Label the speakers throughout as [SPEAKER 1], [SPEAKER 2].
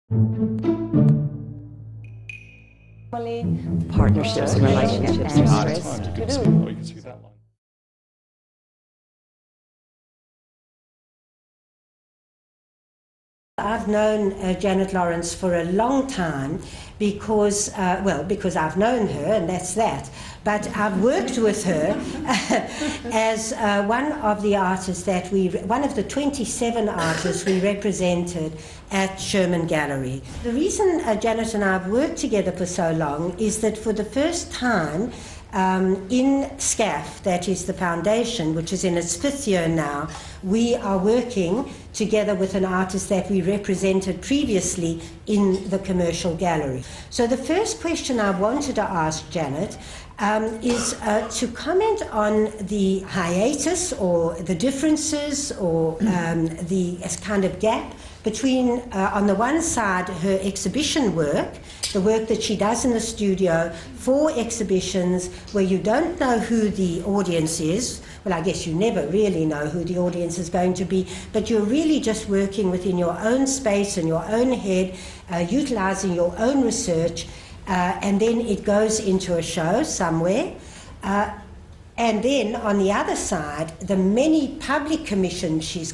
[SPEAKER 1] Partnerships and relationships.
[SPEAKER 2] You can see that line.
[SPEAKER 3] I've known Janet Laurence for a long time because, because I've known her, and that's that. But I've worked with her as one of the artists one of the 27 artists we represented at Sherman Gallery. The reason Janet and I have worked together for so long is that for the first time, in SCAF, that is the foundation, which is in its 5th year now, we are working together with an artist that we represented previously in the commercial gallery. So the first question I wanted to ask Janet is to comment on the hiatus or the differences or the kind of gap between, on the one side, her exhibition work, the work that she does in the studio for exhibitions where you don't know who the audience is. Well, I guess you never really know who the audience is going to be, but you're really just working within your own space and your own head, utilising your own research, and then it goes into a show somewhere. And then on the other side, the many public commissions she's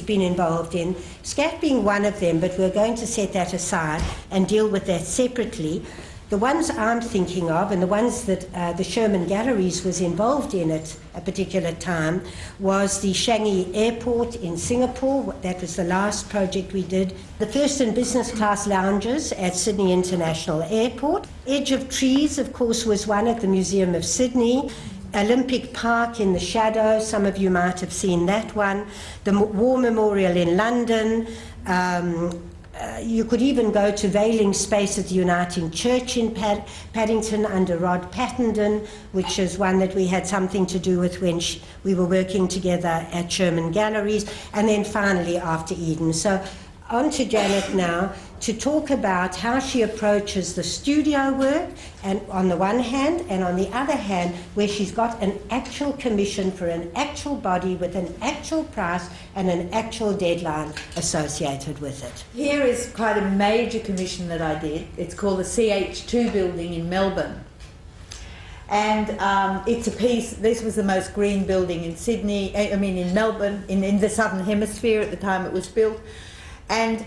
[SPEAKER 3] been involved in, SCAF being one of them, but we're going to set that aside and deal with that separately. The ones I'm thinking of, and the ones that the Sherman Galleries was involved in at a particular time, was the Changi Airport in Singapore. That was the last project we did. The first and business class lounges at Sydney International Airport. Edge of Trees, of course, was one at the Museum of Sydney. Olympic Park in the shadow, some of you might have seen that one. The War Memorial in London. You could even go to Veiling Space at the Uniting Church in Paddington under Rod Pattenden, which is one that we had something to do with when we were working together at Sherman Galleries. And then finally After Eden. So on to Janet now to talk about how she approaches the studio work, and on the one hand, and on the other hand, where she's got an actual commission for an actual body with an actual price and an actual deadline associated with it.
[SPEAKER 4] Here is quite a major commission that I did. It's called the CH2 building in Melbourne. And it's a piece, this was the most green building in Sydney, in Melbourne, in the Southern Hemisphere at the time it was built. And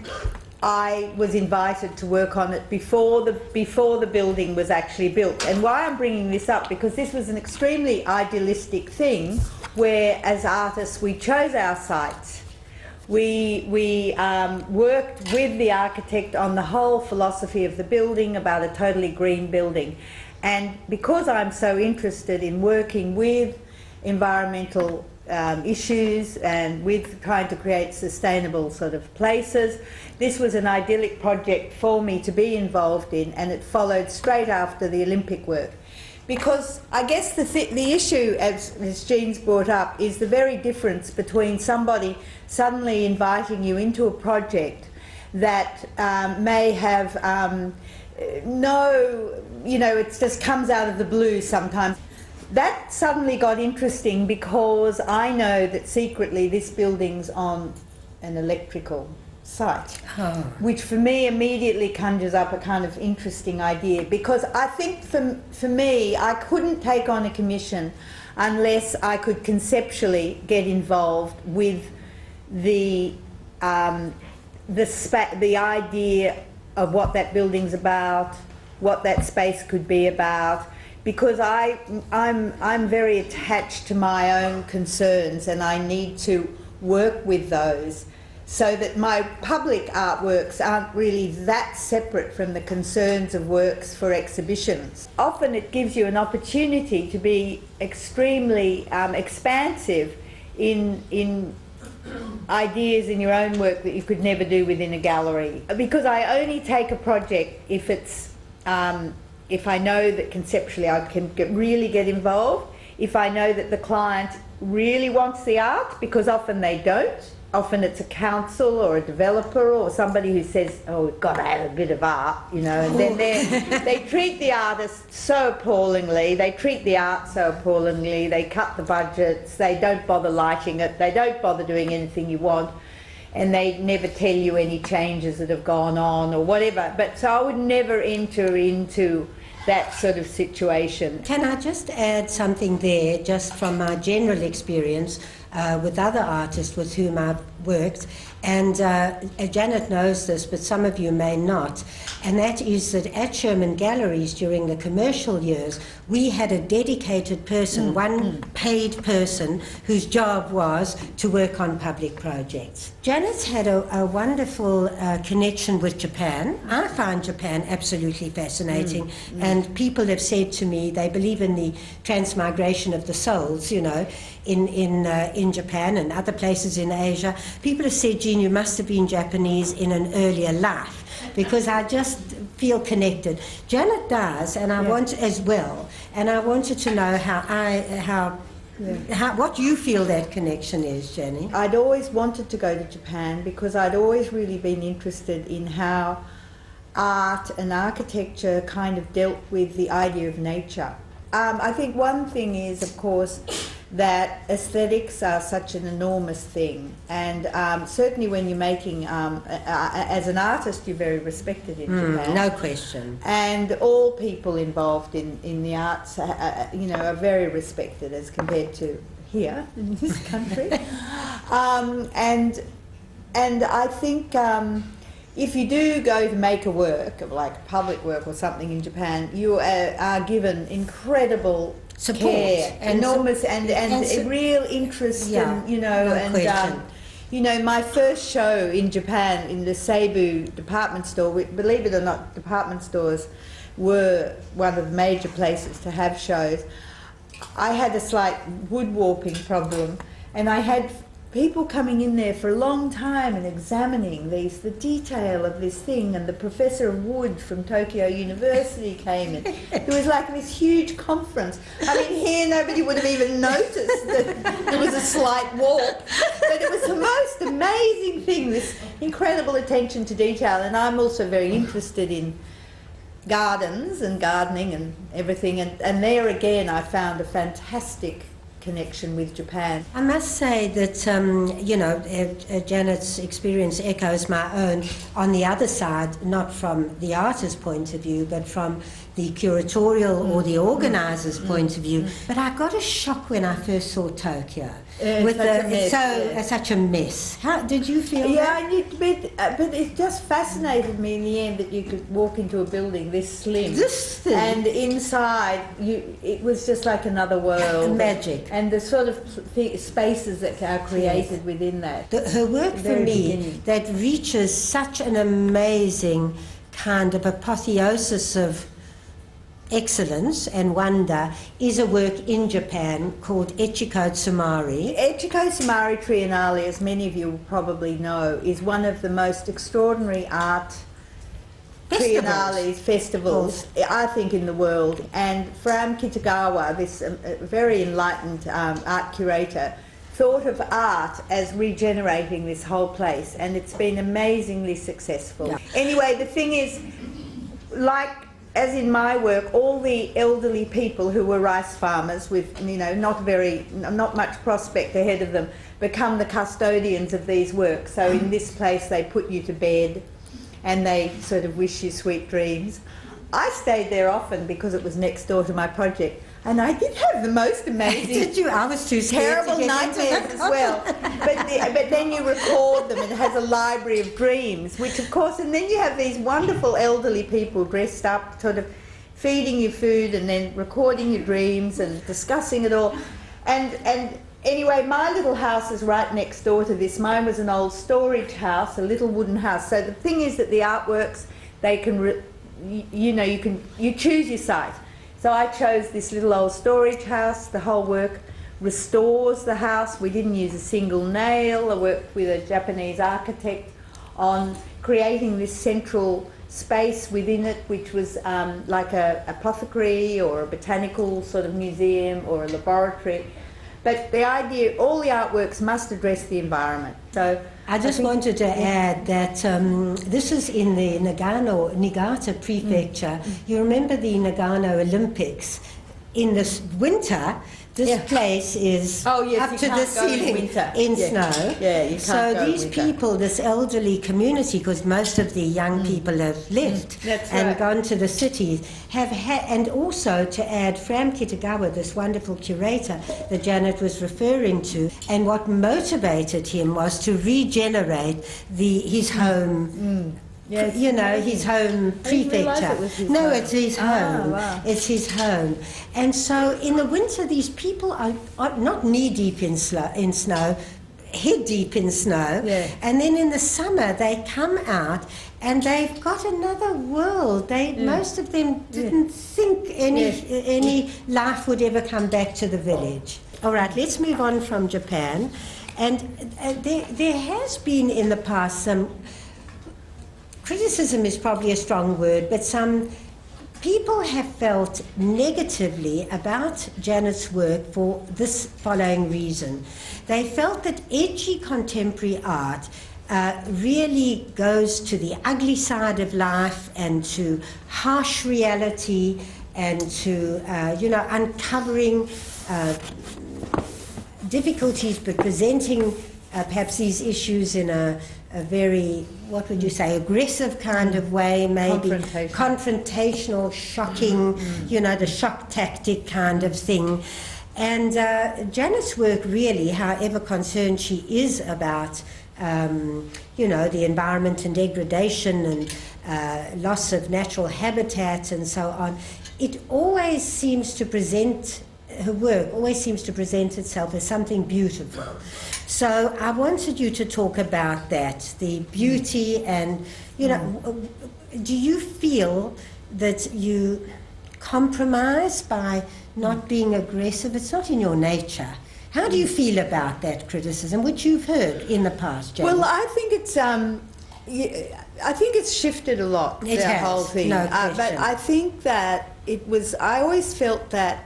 [SPEAKER 4] I was invited to work on it before the building was actually built. And why I'm bringing this up, because this was an extremely idealistic thing where, as artists, we chose our sites. We worked with the architect on the whole philosophy of the building, about a totally green building. And because I'm so interested in working with environmental issues and with trying to create sustainable sort of places, this was an idyllic project for me to be involved in, and it followed straight after the Olympic work. Because I guess the issue, as Jean's brought up, is the very difference between somebody suddenly inviting you into a project that may have it just comes out of the blue sometimes. That suddenly got interesting because I know that secretly this building's on an electrical site, which for me immediately conjures up a kind of interesting idea, because I think for me, I couldn't take on a commission unless I could conceptually get involved with the idea of what that building's about, what that space could be about, because I'm very attached to my own concerns, and I need to work with those so that my public artworks aren't really that separate from the concerns of works for exhibitions. Often it gives you an opportunity to be extremely expansive in ideas in your own work that you could never do within a gallery. Because I only take a project if it's if I know that conceptually I can really get involved, if I know that the client really wants the art, because often they don't. Often it's a council or a developer or somebody who says, oh, we've got to have a bit of art, and then they treat the artist so appallingly, they treat the art so appallingly, they cut the budgets, they don't bother lighting it, they don't bother doing anything you want. and they never tell you any changes that have gone on or whatever. But so I would never enter into that sort of situation.
[SPEAKER 3] Can I just add something there, just from my general experience with other artists with whom I've worked, and Janet knows this, but some of you may not, and that is that at Sherman Galleries during the commercial years, we had a dedicated person, one paid person, whose job was to work on public projects. Janet's had a wonderful connection with Japan. I find Japan absolutely fascinating, and people have said to me they believe in the transmigration of the souls, you know, in Japan and other places in Asia. People have said, Jean, you must have been Japanese in an earlier life, because I just feel connected. Janet does, and I want as well, and I wanted to know how what you feel that connection is, Jenny.
[SPEAKER 4] I'd always wanted to go to Japan because I'd always really been interested in how art and architecture kind of dealt with the idea of nature. I think one thing is, of course, that aesthetics are such an enormous thing, and certainly when you're making, as an artist, you're very respected in Japan.
[SPEAKER 3] No question.
[SPEAKER 4] And all people involved in the arts, you know, are very respected as compared to here in this country. And I think if you do go to make a work, like public work or something in Japan, you are given incredible
[SPEAKER 3] support,
[SPEAKER 4] care,
[SPEAKER 3] and
[SPEAKER 4] enormous, and a real interest, and you know,
[SPEAKER 3] question.
[SPEAKER 4] You know, my first show in Japan in the Seibu department store, believe it or not, department stores were one of the major places to have shows. I had a slight woodwarping problem, and I had people coming in there for a long time and examining the detail of this thing, and the professor of wood from Tokyo University came in. It was like this huge conference. I mean, here nobody would have even noticed that there was a slight warp, but it was the most amazing thing, this incredible attention to detail. And I'm also very interested in gardens and gardening and everything, and there again I found a fantastic connection with Japan.
[SPEAKER 3] I must say that, you know, Janet's experience echoes my own on the other side, not from the artist's point of view, but from the curatorial or the organiser's point of view. But I got a shock when I first saw Tokyo. With such a mess. How did you feel that?
[SPEAKER 4] But it just fascinated me in the end that you could walk into a building this slim, and inside it was just like another world.
[SPEAKER 3] Magic.
[SPEAKER 4] And the sort of spaces that are created within that.
[SPEAKER 3] Her work for me that reaches such an amazing kind of apotheosis of excellence and wonder is a work in Japan called Echiko Tsumari.
[SPEAKER 4] Echiko Tsumari Triennale, as many of you will probably know, is one of the most extraordinary art festivals, I think, in the world. And Fram Kitagawa, this very enlightened art curator, thought of art as regenerating this whole place, and it's been amazingly successful. Yeah. Anyway, the thing is, like as in my work, all the elderly people who were rice farmers with, you know, not much prospect ahead of them, become the custodians of these works. So in this place they put you to bed and they sort of wish you sweet dreams. I stayed there often because it was next door to my project, and I did have the most amazing
[SPEAKER 3] Did you? I was too scared
[SPEAKER 4] terrible
[SPEAKER 3] to get
[SPEAKER 4] nightmares as well. But then you record them, and it has a library of dreams, which of course, and then you have these wonderful elderly people dressed up, sort of feeding you food and then recording your dreams and discussing it all. And anyway, my little house is right next door to this. Mine was an old storage house, a little wooden house. So the thing is that the artworks, they can, you choose your site. So I chose this little old storage house. The whole work restores the house. We didn't use a single nail. I worked with a Japanese architect on creating this central space within it, which was like a apothecary or a botanical sort of museum or a laboratory. But the idea, all the artworks must address the environment. So
[SPEAKER 3] I just wanted to add that this is in the Niigata prefecture. You remember the Nagano Olympics? In this winter, this place is
[SPEAKER 4] Oh, yes,
[SPEAKER 3] up
[SPEAKER 4] you
[SPEAKER 3] to the
[SPEAKER 4] can't go in
[SPEAKER 3] ceiling
[SPEAKER 4] winter.
[SPEAKER 3] in
[SPEAKER 4] Yeah.
[SPEAKER 3] snow.
[SPEAKER 4] Yeah, you can't
[SPEAKER 3] so
[SPEAKER 4] go in
[SPEAKER 3] these
[SPEAKER 4] winter.
[SPEAKER 3] people, this elderly community, because most of the young people have left
[SPEAKER 4] That's
[SPEAKER 3] and
[SPEAKER 4] right.
[SPEAKER 3] gone to the cities, have had, and also to add Fram Kitagawa, this wonderful curator that Janet was referring to, and what motivated him was to regenerate his home.
[SPEAKER 4] Yes.
[SPEAKER 3] You know, his home
[SPEAKER 4] I didn't realise
[SPEAKER 3] prefecture.
[SPEAKER 4] it was his
[SPEAKER 3] No,
[SPEAKER 4] home.
[SPEAKER 3] it's his home.
[SPEAKER 4] Wow.
[SPEAKER 3] It's his home. And so in the winter, these people are not knee-deep in snow, head-deep in snow.
[SPEAKER 4] Yeah.
[SPEAKER 3] And then in the summer, they come out and they've got another world. Most of them didn't think any life would ever come back to the village. All right, let's move on from Japan. And there has been in the past some... criticism is probably a strong word, but some people have felt negatively about Janet's work for this following reason. They felt that edgy contemporary art really goes to the ugly side of life and to harsh reality and to, uncovering difficulties, but presenting perhaps these issues in a very, what would you say, aggressive kind of way, maybe confrontational, shocking, the shock tactic kind of thing. And Janet's work really, however concerned she is about, the environment and degradation and loss of natural habitat and so on, it always seems to present, her work always seems to present itself as something beautiful. So I wanted you to talk about that, the beauty and, do you feel that you compromise by not being aggressive? It's not in your nature. How do you feel about that criticism, which you've heard in the past, Janet?
[SPEAKER 4] Well, I think it's shifted a lot,
[SPEAKER 3] It
[SPEAKER 4] the
[SPEAKER 3] has,
[SPEAKER 4] whole thing.
[SPEAKER 3] no
[SPEAKER 4] But
[SPEAKER 3] question.
[SPEAKER 4] I think that I always felt that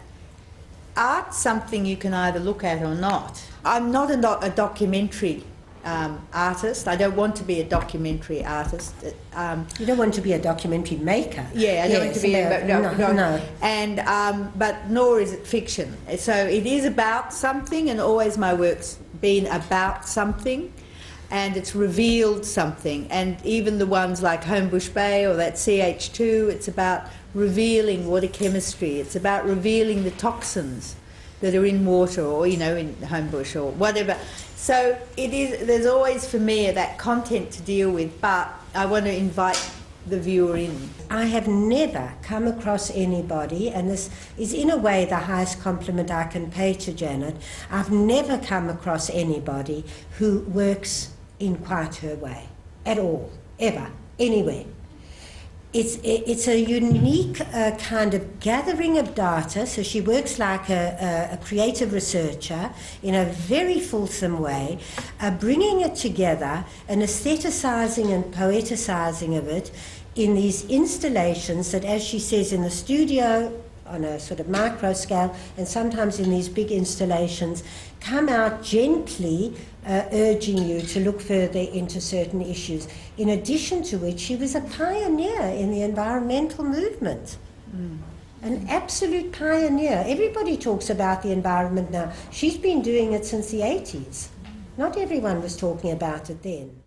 [SPEAKER 4] art's something you can either look at or not. I'm not a documentary artist. I don't want to be a documentary artist.
[SPEAKER 3] You don't want to be a documentary maker.
[SPEAKER 4] Yeah, I don't want to be
[SPEAKER 3] no.
[SPEAKER 4] And but nor is it fiction. So it is about something, and always my work's been about something, and it's revealed something. And even the ones like Homebush Bay or that CH2, it's about revealing water chemistry. It's about revealing the toxins that are in water, or in Homebush or whatever. So it is. There's always for me that content to deal with, but I want to invite the viewer in.
[SPEAKER 3] I have never come across anybody, and this is in a way the highest compliment I can pay to Janet, I've never come across anybody who works in quite her way, at all, ever, anywhere. It's a unique kind of gathering of data, so she works like a creative researcher in a very fulsome way, bringing it together and aestheticizing and poeticizing of it in these installations that, as she says, in the studio on a sort of micro scale, and sometimes in these big installations, come out gently urging you to look further into certain issues. In addition to which, she was a pioneer in the environmental movement. An absolute pioneer. Everybody talks about the environment now. She's been doing it since the 80s. Not everyone was talking about it then.